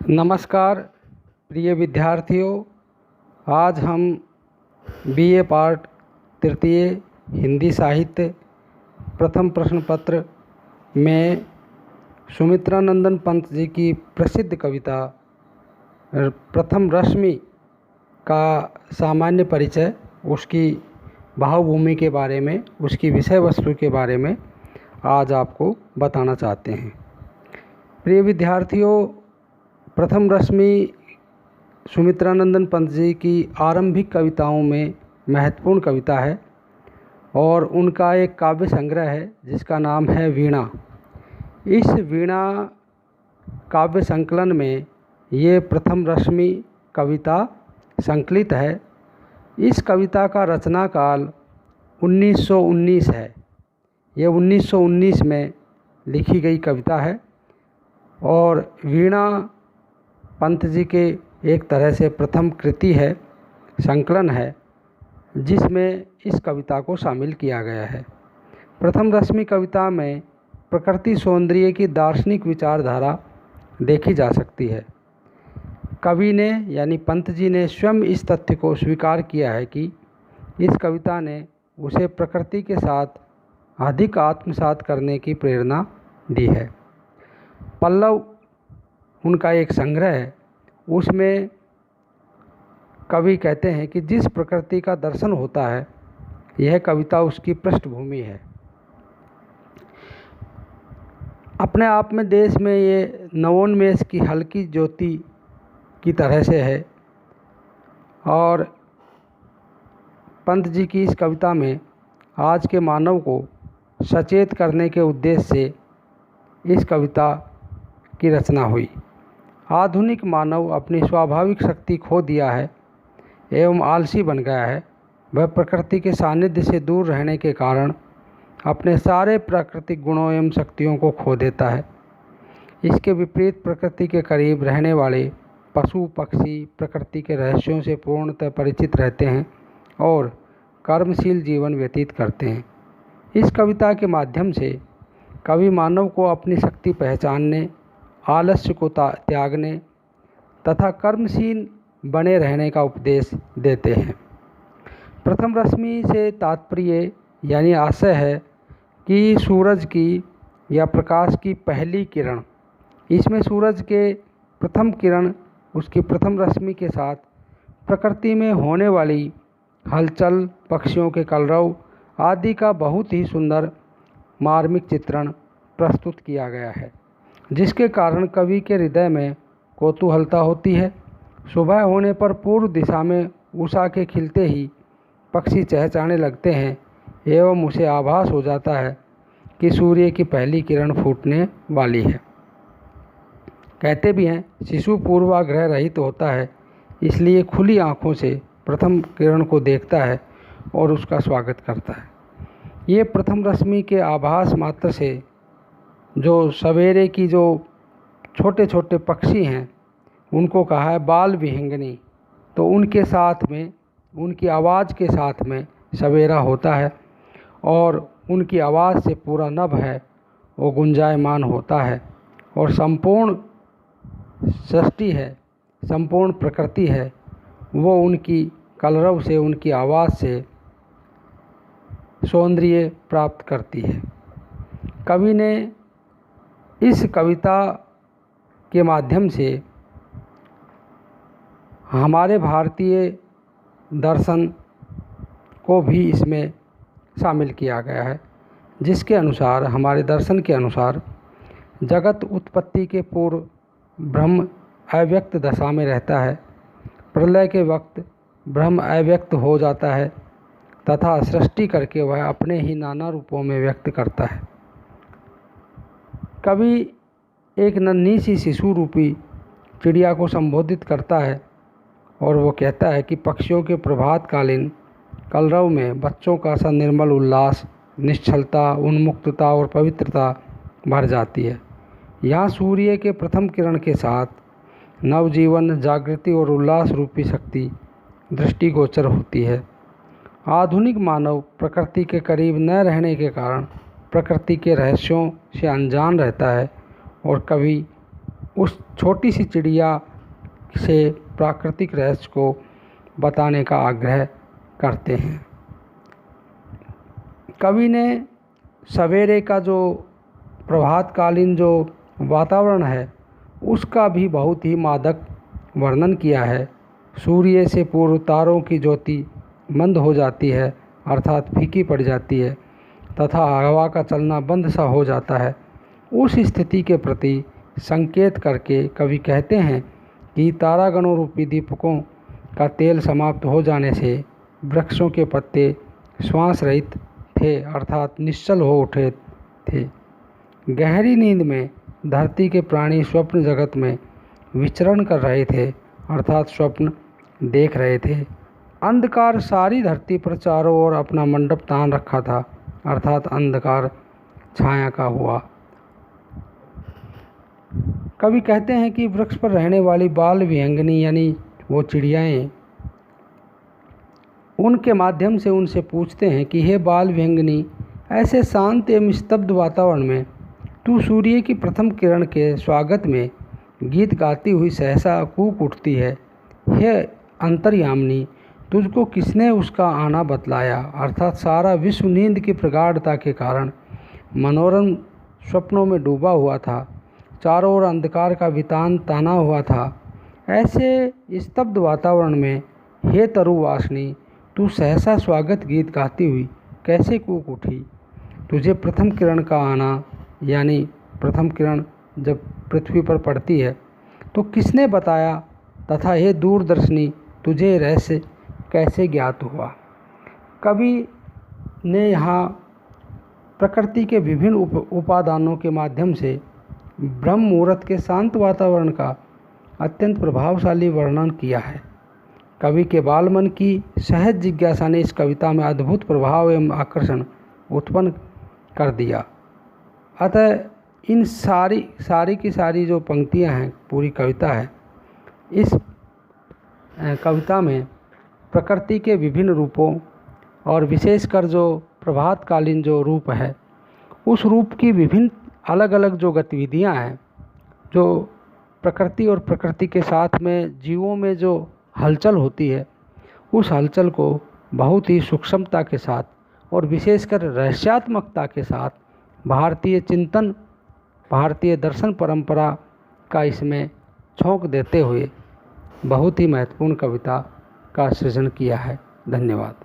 नमस्कार प्रिय विद्यार्थियों, आज हम बीए पार्ट तृतीय हिंदी साहित्य प्रथम प्रश्न पत्र में सुमित्रानंदन पंत जी की प्रसिद्ध कविता प्रथम रश्मि का सामान्य परिचय, उसकी भावभूमि के बारे में, उसकी विषय वस्तु के बारे में आज आपको बताना चाहते हैं। प्रिय विद्यार्थियों, प्रथम रश्मि सुमित्रानंदन पंत जी की आरंभिक कविताओं में महत्वपूर्ण कविता है और उनका एक काव्य संग्रह है जिसका नाम है वीणा। इस वीणा काव्य संकलन में ये प्रथम रश्मि कविता संकलित है। इस कविता का रचना काल 1919 है। ये 1919 में लिखी गई कविता है और वीणा पंत जी के एक तरह से प्रथम कृति है, संकलन है, जिसमें इस कविता को शामिल किया गया है। प्रथम रश्मि कविता में प्रकृति सौंदर्य की दार्शनिक विचारधारा देखी जा सकती है। कवि ने यानी पंत जी ने स्वयं इस तथ्य को स्वीकार किया है कि इस कविता ने उसे प्रकृति के साथ अधिक आत्मसात करने की प्रेरणा दी है। पल्लव उनका एक संग्रह है, उसमें कवि कहते हैं कि जिस प्रकृति का दर्शन होता है, यह कविता उसकी पृष्ठभूमि है। अपने आप में देश में ये नवोन्मेष की हल्की ज्योति की तरह से है और पंत जी की इस कविता में आज के मानव को सचेत करने के उद्देश्य से इस कविता की रचना हुई। आधुनिक मानव अपनी स्वाभाविक शक्ति खो दिया है एवं आलसी बन गया है। वह प्रकृति के सानिध्य से दूर रहने के कारण अपने सारे प्राकृतिक गुणों एवं शक्तियों को खो देता है। इसके विपरीत प्रकृति के करीब रहने वाले पशु पक्षी प्रकृति के रहस्यों से पूर्णतः परिचित रहते हैं और कर्मशील जीवन व्यतीत करते हैं। इस कविता के माध्यम से कवि मानव को अपनी शक्ति पहचानने, आलस्य को त्यागने तथा कर्मशील बने रहने का उपदेश देते हैं। प्रथम रश्मि से तात्पर्य यानी आशय है कि सूरज की या प्रकाश की पहली किरण, इसमें सूरज के प्रथम किरण उसकी प्रथम रश्मि के साथ प्रकृति में होने वाली हलचल, पक्षियों के कलरव आदि का बहुत ही सुंदर मार्मिक चित्रण प्रस्तुत किया गया है, जिसके कारण कवि के हृदय में कौतूहलता होती है। सुबह होने पर पूर्व दिशा में उषा के खिलते ही पक्षी चहचहाने लगते हैं एवं उसे आभास हो जाता है कि सूर्य की पहली किरण फूटने वाली है। कहते भी हैं शिशु पूर्वाग्रह रहित होता है, इसलिए खुली आँखों से प्रथम किरण को देखता है और उसका स्वागत करता है। ये प्रथम रश्मि के आभास मात्र से जो सवेरे की जो छोटे छोटे पक्षी हैं उनको कहा है बाल विहंगनी, तो उनके साथ में, उनकी आवाज़ के साथ में सवेरा होता है और उनकी आवाज़ से पूरा नभ है वो गुंजायमान होता है और संपूर्ण सृष्टि है, संपूर्ण प्रकृति है, वो उनकी कलरव से, उनकी आवाज़ से सौंदर्य प्राप्त करती है। कवि ने इस कविता के माध्यम से हमारे भारतीय दर्शन को भी इसमें शामिल किया गया है, जिसके अनुसार, हमारे दर्शन के अनुसार, जगत उत्पत्ति के पूर्व ब्रह्म अव्यक्त दशा में रहता है, प्रलय के वक्त ब्रह्म अव्यक्त हो जाता है तथा सृष्टि करके वह अपने ही नाना रूपों में व्यक्त करता है। कवि एक नन्ही सी शिशु रूपी चिड़िया को संबोधित करता है और वो कहता है कि पक्षियों के प्रभातकालीन कलरव में बच्चों का सा निर्मल उल्लास, निश्चलता, उन्मुक्तता और पवित्रता भर जाती है। यहाँ सूर्य के प्रथम किरण के साथ नवजीवन, जागृति और उल्लास रूपी शक्ति दृष्टिगोचर होती है। आधुनिक मानव प्रकृति के करीब न रहने के कारण प्रकृति के रहस्यों से अनजान रहता है और कवि उस छोटी सी चिड़िया से प्राकृतिक रहस्य को बताने का आग्रह करते हैं। कवि ने सवेरे का जो प्रभातकालीन जो वातावरण है उसका भी बहुत ही मादक वर्णन किया है। सूर्य से पूर्व तारों की ज्योति मंद हो जाती है, अर्थात फीकी पड़ जाती है, तथा हवा का चलना बंद सा हो जाता है। उस स्थिति के प्रति संकेत करके कवि कहते हैं कि तारागणों रूपी दीपकों का तेल समाप्त हो जाने से वृक्षों के पत्ते श्वास रहित थे, अर्थात निश्चल हो उठे थे। गहरी नींद में धरती के प्राणी स्वप्न जगत में विचरण कर रहे थे, अर्थात स्वप्न देख रहे थे। अंधकार सारी धरती पर चारों ओर अपना मंडप तान रखा था, अर्थात अंधकार छाया का हुआ। कवि कहते हैं कि वृक्ष पर रहने वाली बाल विहंगिनी यानी वो चिड़ियाएँ उनके माध्यम से उनसे पूछते हैं कि हे बाल विहंगिनी, ऐसे शांत एवं स्तब्ध वातावरण में तू सूर्य की प्रथम किरण के स्वागत में गीत गाती हुई सहसा कूक उठती है। हे अंतर्यामिनी, तुझको किसने उसका आना बतलाया? अर्थात सारा विश्व नींद की प्रगाढ़ता के कारण मनोरम स्वप्नों में डूबा हुआ था, चारों ओर अंधकार का वितान ताना हुआ था। ऐसे स्तब्ध वातावरण में हे तरुवासिनी, तू सहसा स्वागत गीत गाती हुई कैसे कूक उठी? तुझे प्रथम किरण का आना यानी प्रथम किरण जब पृथ्वी पर पड़ती है तो किसने बताया, तथा हे दूरदर्शिनी, तुझे रहस्य कैसे ज्ञात हुआ? कवि ने यहाँ प्रकृति के विभिन्न उपादानों के माध्यम से ब्रह्म मुहूर्त के शांत वातावरण का अत्यंत प्रभावशाली वर्णन किया है। कवि के बालमन की सहज जिज्ञासा ने इस कविता में अद्भुत प्रभाव एवं आकर्षण उत्पन्न कर दिया। अतः इन सारी की सारी जो पंक्तियां हैं, पूरी कविता है, इस कविता में प्रकृति के विभिन्न रूपों और विशेषकर जो प्रभातकालीन जो रूप है उस रूप की विभिन्न अलग अलग जो गतिविधियां हैं, जो प्रकृति और प्रकृति के साथ में जीवों में जो हलचल होती है, उस हलचल को बहुत ही सूक्ष्मता के साथ और विशेषकर रहस्यात्मकता के साथ भारतीय चिंतन, भारतीय दर्शन परंपरा का इसमें झोंक देते हुए बहुत ही महत्वपूर्ण कविता का सृजन किया है। धन्यवाद।